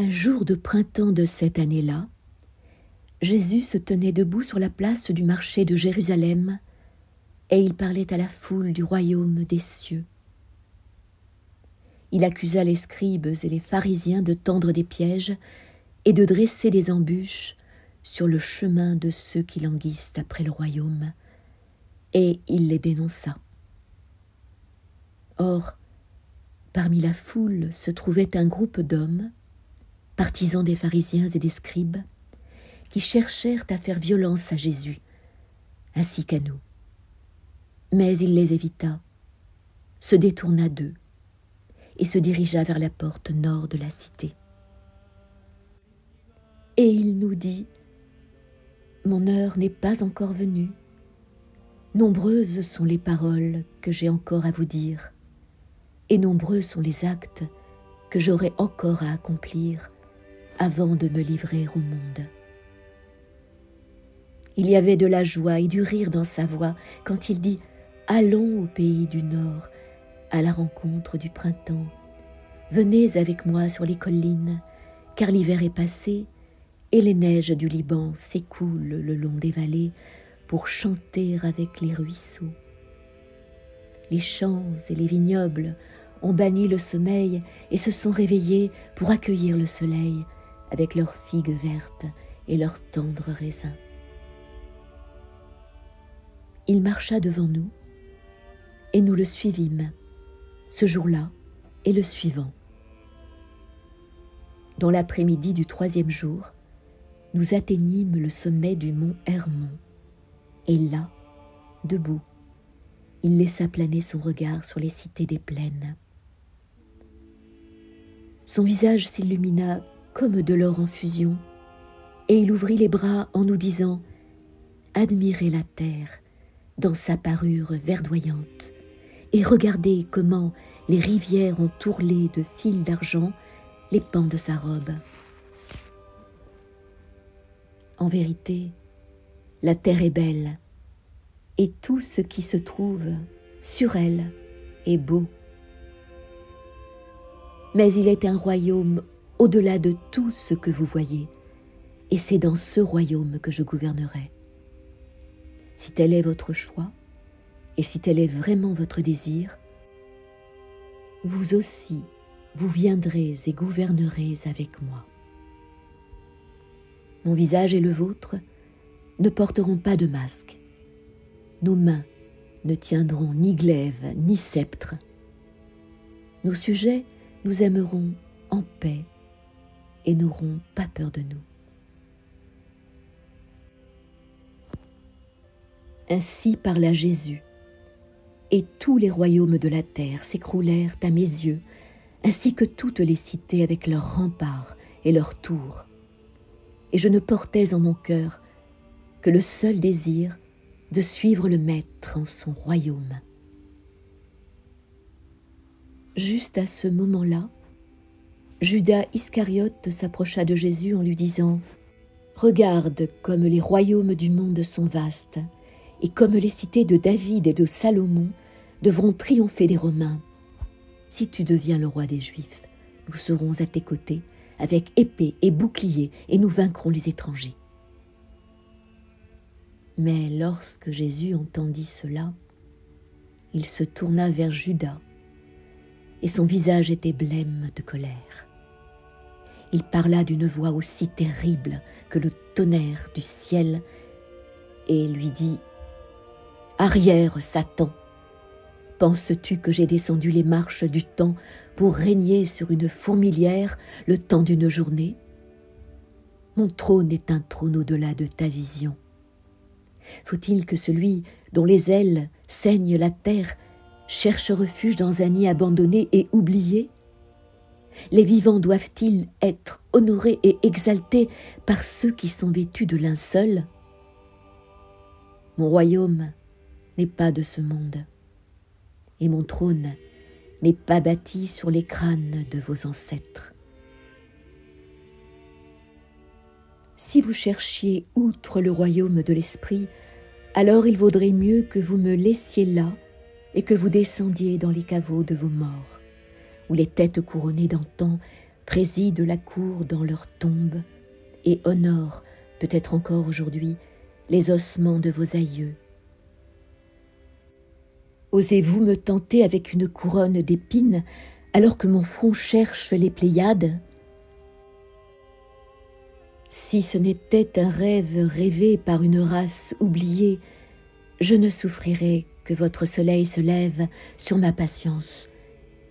Un jour de printemps de cette année-là, Jésus se tenait debout sur la place du marché de Jérusalem et il parlait à la foule du royaume des cieux. Il accusa les scribes et les pharisiens de tendre des pièges et de dresser des embûches sur le chemin de ceux qui languissent après le royaume, et il les dénonça. Or, parmi la foule se trouvait un groupe d'hommes, partisans des pharisiens et des scribes, qui cherchèrent à faire violence à Jésus, ainsi qu'à nous. Mais il les évita, se détourna d'eux, et se dirigea vers la porte nord de la cité. Et il nous dit : « Mon heure n'est pas encore venue. Nombreuses sont les paroles que j'ai encore à vous dire, et nombreux sont les actes que j'aurai encore à accomplir avant de me livrer au monde. » Il y avait de la joie et du rire dans sa voix quand il dit : « Allons au pays du Nord, à la rencontre du printemps. Venez avec moi sur les collines, car l'hiver est passé et les neiges du Liban s'écoulent le long des vallées pour chanter avec les ruisseaux. Les champs et les vignobles ont banni le sommeil et se sont réveillés pour accueillir le soleil avec leurs figues vertes et leurs tendres raisins. » Il marcha devant nous et nous le suivîmes, ce jour-là et le suivant. Dans l'après-midi du 3e jour, nous atteignîmes le sommet du mont Hermon, et là, debout, il laissa planer son regard sur les cités des plaines. Son visage s'illumina comme de l'or en fusion, et il ouvrit les bras en nous disant : « Admirez la terre dans sa parure verdoyante, et regardez comment les rivières ont ourlé de fils d'argent les pans de sa robe. En vérité, la terre est belle, et tout ce qui se trouve sur elle est beau. Mais il est un royaume au-delà de tout ce que vous voyez, et c'est dans ce royaume que je gouvernerai. Si tel est votre choix, et si tel est vraiment votre désir, vous aussi, vous viendrez et gouvernerez avec moi. Mon visage et le vôtre ne porteront pas de masque. Nos mains ne tiendront ni glaive ni sceptre. Nos sujets nous aimeront en paix et n'auront pas peur de nous. Ainsi parla Jésus, et tous les royaumes de la terre s'écroulèrent à mes yeux, ainsi que toutes les cités avec leurs remparts et leurs tours. Et je ne portais en mon cœur que le seul désir de suivre le Maître en son royaume. Juste à ce moment-là, Judas Iscariote s'approcha de Jésus en lui disant : « Regarde comme les royaumes du monde sont vastes, et comme les cités de David et de Salomon devront triompher des Romains. Si tu deviens le roi des Juifs, nous serons à tes côtés, avec épée et bouclier, et nous vaincrons les étrangers. » Mais lorsque Jésus entendit cela, il se tourna vers Judas, et son visage était blême de colère. Il parla d'une voix aussi terrible que le tonnerre du ciel, et lui dit : « Arrière, Satan! Penses-tu que j'ai descendu les marches du temps pour régner sur une fourmilière le temps d'une journée ? Mon trône est un trône au-delà de ta vision. Faut-il que celui dont les ailes saignent la terre cherche refuge dans un nid abandonné et oublié ? Les vivants doivent-ils être honorés et exaltés par ceux qui sont vêtus de linceul ? Mon royaume n'est pas de ce monde, et mon trône n'est pas bâti sur les crânes de vos ancêtres. Si vous cherchiez outre le royaume de l'esprit, alors il vaudrait mieux que vous me laissiez là et que vous descendiez dans les caveaux de vos morts, où les têtes couronnées d'antan président la cour dans leur tombe et honore, peut-être encore aujourd'hui, les ossements de vos aïeux. Osez-vous me tenter avec une couronne d'épines alors que mon front cherche les Pléiades? Si ce n'était un rêve rêvé par une race oubliée, je ne souffrirais que votre soleil se lève sur ma patience,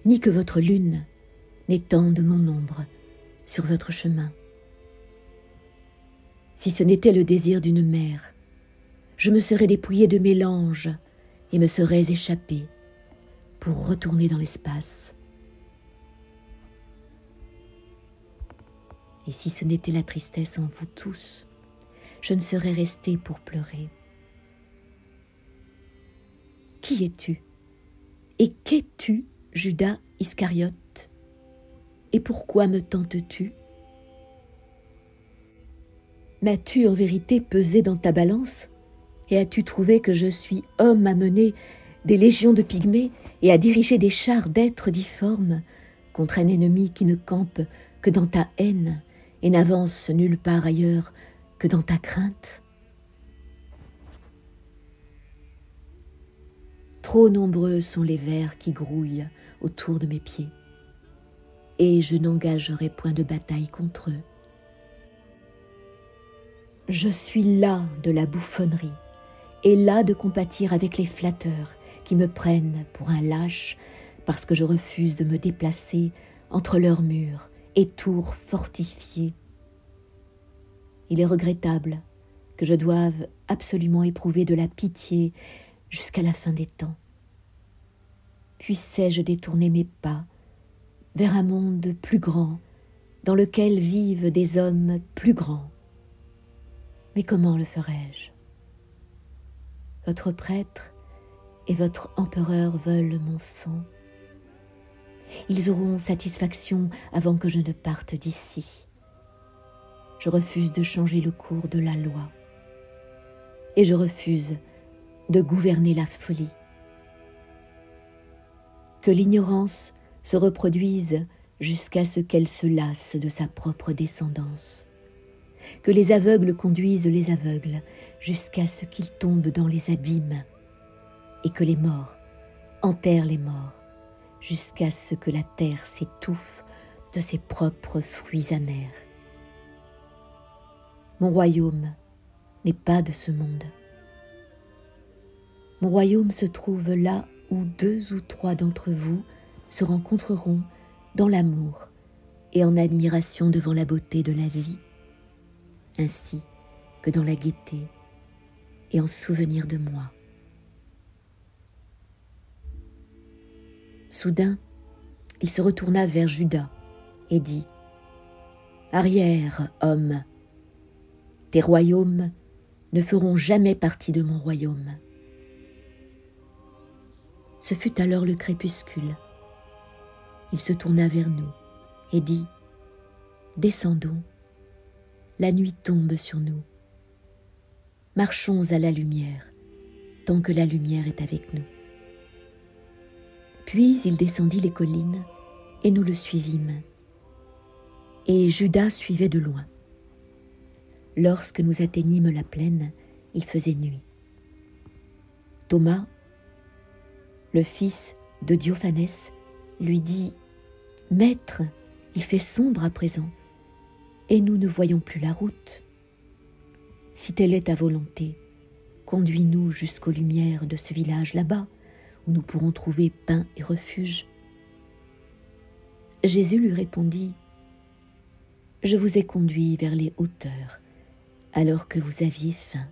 ni que votre lune n'étende mon ombre sur votre chemin. Si ce n'était le désir d'une mère, je me serais dépouillée de mélange et me serais échappée pour retourner dans l'espace. Et si ce n'était la tristesse en vous tous, je ne serais restée pour pleurer. Qui es-tu? Et qu'es-tu, Judas Iscariote? Et pourquoi me tentes-tu? M'as-tu en vérité pesé dans ta balance? Et as-tu trouvé que je suis homme à mener des légions de pygmées et à diriger des chars d'êtres difformes contre un ennemi qui ne campe que dans ta haine et n'avance nulle part ailleurs que dans ta crainte? Trop nombreux sont les vers qui grouillent autour de mes pieds, et je n'engagerai point de bataille contre eux. Je suis las de la bouffonnerie, et las de compatir avec les flatteurs qui me prennent pour un lâche parce que je refuse de me déplacer entre leurs murs et tours fortifiés. Il est regrettable que je doive absolument éprouver de la pitié jusqu'à la fin des temps. Puissais-je détourner mes pas vers un monde plus grand dans lequel vivent des hommes plus grands? Mais comment le ferais-je? Votre prêtre et votre empereur veulent mon sang. Ils auront satisfaction avant que je ne parte d'ici. Je refuse de changer le cours de la loi. Et je refuse de gouverner la folie. Que l'ignorance se reproduise jusqu'à ce qu'elle se lasse de sa propre descendance. Que les aveugles conduisent les aveugles jusqu'à ce qu'ils tombent dans les abîmes, et que les morts enterrent les morts jusqu'à ce que la terre s'étouffe de ses propres fruits amers. Mon royaume n'est pas de ce monde. Mon royaume se trouve là où 2 ou 3 d'entre vous se rencontreront dans l'amour et en admiration devant la beauté de la vie, ainsi que dans la gaieté et en souvenir de moi. Soudain, il se retourna vers Judas et dit : « Arrière, homme, tes royaumes ne feront jamais partie de mon royaume. » Ce fut alors le crépuscule. Il se tourna vers nous et dit : « Descendons, la nuit tombe sur nous. Marchons à la lumière, tant que la lumière est avec nous. » Puis il descendit les collines, et nous le suivîmes. Et Judas suivait de loin. Lorsque nous atteignîmes la plaine, il faisait nuit. Thomas, le fils de Diophanès, lui dit : « Maître, il fait sombre à présent, et nous ne voyons plus la route. Si telle est ta volonté, conduis-nous jusqu'aux lumières de ce village là-bas, où nous pourrons trouver pain et refuge. » Jésus lui répondit : « Je vous ai conduit vers les hauteurs, alors que vous aviez faim,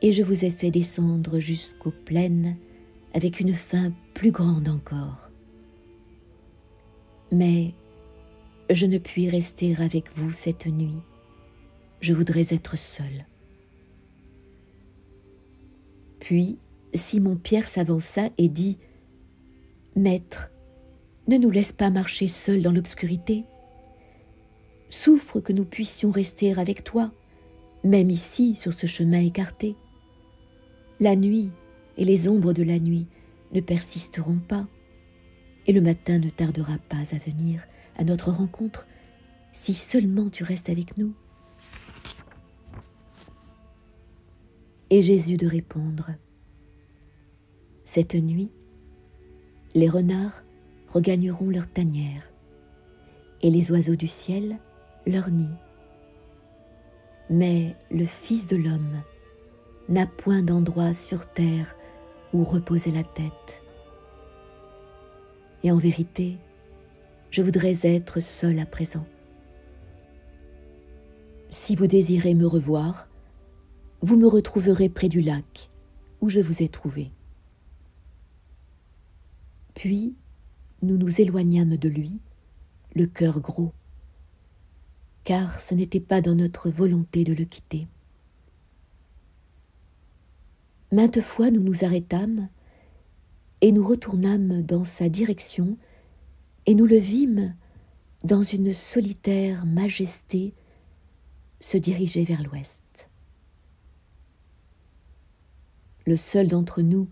et je vous ai fait descendre jusqu'aux plaines avec une faim plus grande encore. Mais je ne puis rester avec vous cette nuit, je voudrais être seul. » Puis Simon-Pierre s'avança et dit : « Maître, ne nous laisse pas marcher seuls dans l'obscurité. Souffre que nous puissions rester avec toi, même ici, sur ce chemin écarté. La nuit et les ombres de la nuit ne persisteront pas, et le matin ne tardera pas à venir à notre rencontre, si seulement tu restes avec nous. » Et Jésus de répondre, « Cette nuit, les renards regagneront leur tanière, et les oiseaux du ciel leur nid. Mais le Fils de l'homme n'a point d'endroit sur terre où reposer la tête. Et en vérité, je voudrais être seul à présent. Si vous désirez me revoir, vous me retrouverez près du lac où je vous ai trouvé. » Puis nous nous éloignâmes de lui, le cœur gros, car ce n'était pas dans notre volonté de le quitter. Maintes fois nous nous arrêtâmes et nous retournâmes dans sa direction et nous le vîmes dans une solitaire majesté se diriger vers l'ouest. Le seul d'entre nous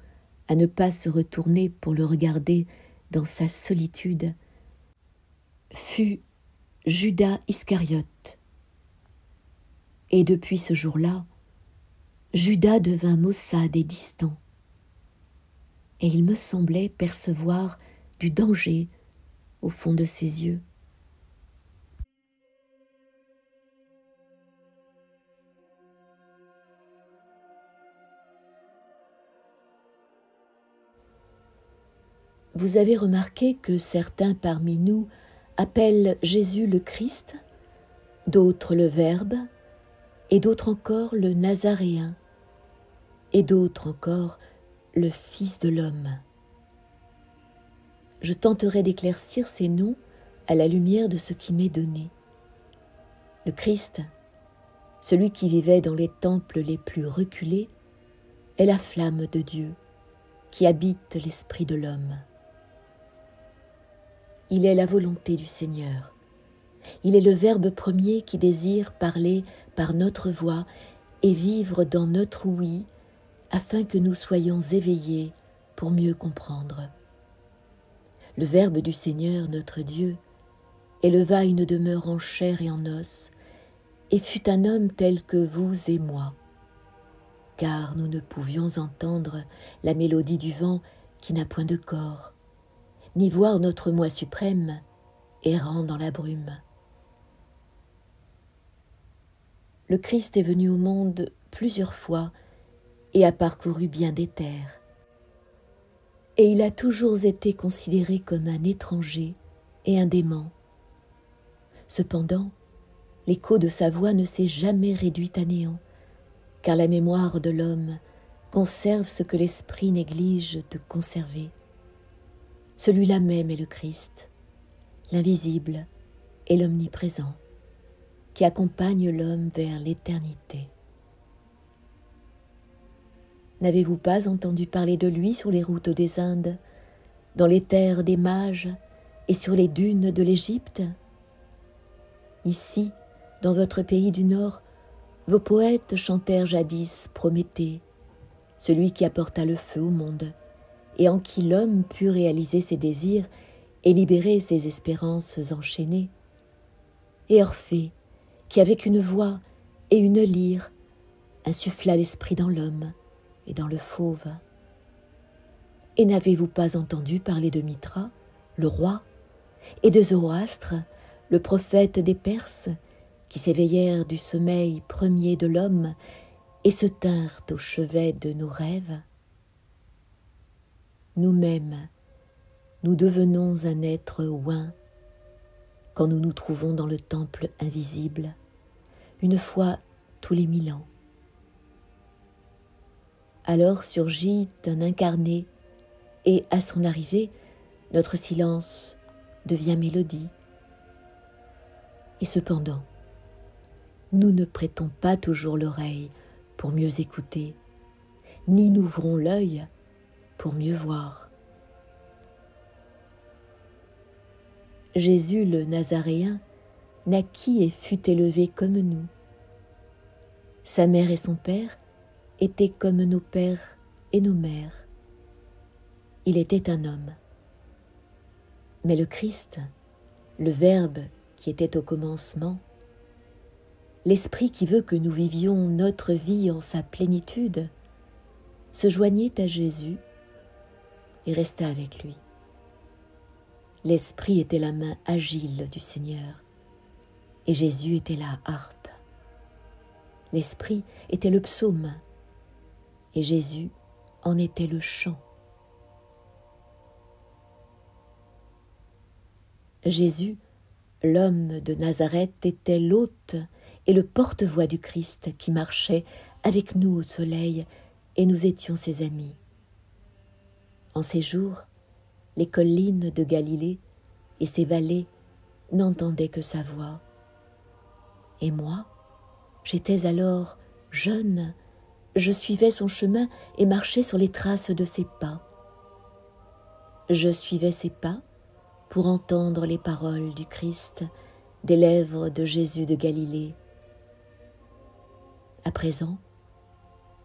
à ne pas se retourner pour le regarder dans sa solitude fut Judas Iscariote. Et depuis ce jour-là, Judas devint maussade et distant, et il me semblait percevoir du danger au fond de ses yeux. Vous avez remarqué que certains parmi nous appellent Jésus le Christ, d'autres le Verbe, et d'autres encore le Nazaréen, et d'autres encore le Fils de l'homme. Je tenterai d'éclaircir ces noms à la lumière de ce qui m'est donné. Le Christ, celui qui vivait dans les temples les plus reculés, est la flamme de Dieu qui habite l'esprit de l'homme. Il est la volonté du Seigneur. Il est le Verbe premier qui désire parler par notre voix et vivre dans notre ouïe afin que nous soyons éveillés pour mieux comprendre. Le Verbe du Seigneur, notre Dieu, éleva une demeure en chair et en os et fut un homme tel que vous et moi, car nous ne pouvions entendre la mélodie du vent qui n'a point de corps, ni voir notre moi suprême errant dans la brume. Le Christ est venu au monde plusieurs fois et a parcouru bien des terres. Et il a toujours été considéré comme un étranger et un dément. Cependant, l'écho de sa voix ne s'est jamais réduit à néant, car la mémoire de l'homme conserve ce que l'esprit néglige de conserver. Celui-là même est le Christ, l'invisible et l'omniprésent, qui accompagne l'homme vers l'éternité. N'avez-vous pas entendu parler de lui sur les routes des Indes, dans les terres des mages et sur les dunes de l'Égypte? Ici, dans votre pays du Nord, vos poètes chantèrent jadis Prométhée, celui qui apporta le feu au monde, et en qui l'homme put réaliser ses désirs et libérer ses espérances enchaînées. Et Orphée, qui avec une voix et une lyre insuffla l'esprit dans l'homme et dans le fauve. Et n'avez-vous pas entendu parler de Mithra, le roi, et de Zoroastre, le prophète des Perses, qui s'éveillèrent du sommeil premier de l'homme et se tinrent au chevet de nos rêves? Nous-mêmes, nous devenons un être oint quand nous nous trouvons dans le temple invisible, une fois tous les 1000 ans. Alors surgit un incarné, et à son arrivée, notre silence devient mélodie. Et cependant, nous ne prêtons pas toujours l'oreille pour mieux écouter, ni n'ouvrons l'œil pour mieux voir. Jésus le Nazaréen naquit et fut élevé comme nous. Sa mère et son père étaient comme nos pères et nos mères. Il était un homme. Mais le Christ le Verbe qui était au commencement, l'Esprit qui veut que nous vivions notre vie en sa plénitude, se joignait à Jésus et resta avec lui. L'Esprit était la main agile du Seigneur et Jésus était la harpe. L'Esprit était le psaume et Jésus en était le chant. Jésus, l'homme de Nazareth, était l'hôte et le porte-voix du Christ qui marchait avec nous au soleil et nous étions ses amis. En ces jours, les collines de Galilée et ses vallées n'entendaient que sa voix. Et moi, j'étais alors jeune, je suivais son chemin et marchais sur les traces de ses pas. Je suivais ses pas pour entendre les paroles du Christ des lèvres de Jésus de Galilée. À présent,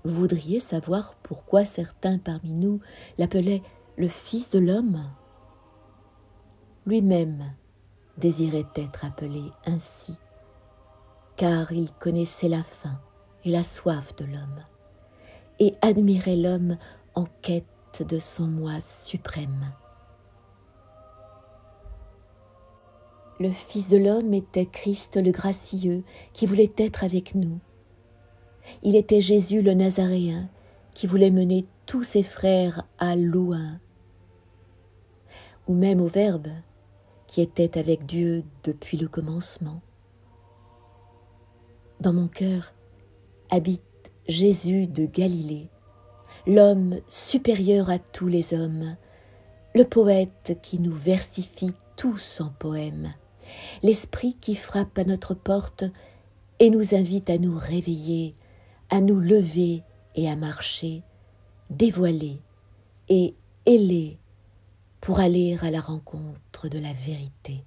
vous voudriez savoir pourquoi certains parmi nous l'appelaient le Fils de l'homme ? Lui-même désirait être appelé ainsi, car il connaissait la faim et la soif de l'homme, et admirait l'homme en quête de son moi suprême. Le Fils de l'homme était Christ le gracieux qui voulait être avec nous. Il était Jésus le Nazaréen qui voulait mener tous ses frères à loin, ou même au Verbe qui était avec Dieu depuis le commencement. Dans mon cœur habite Jésus de Galilée, l'homme supérieur à tous les hommes, le poète qui nous versifie tous en poèmes, l'esprit qui frappe à notre porte et nous invite à nous réveiller, à nous lever et à marcher, dévoilés et ailés pour aller à la rencontre de la vérité.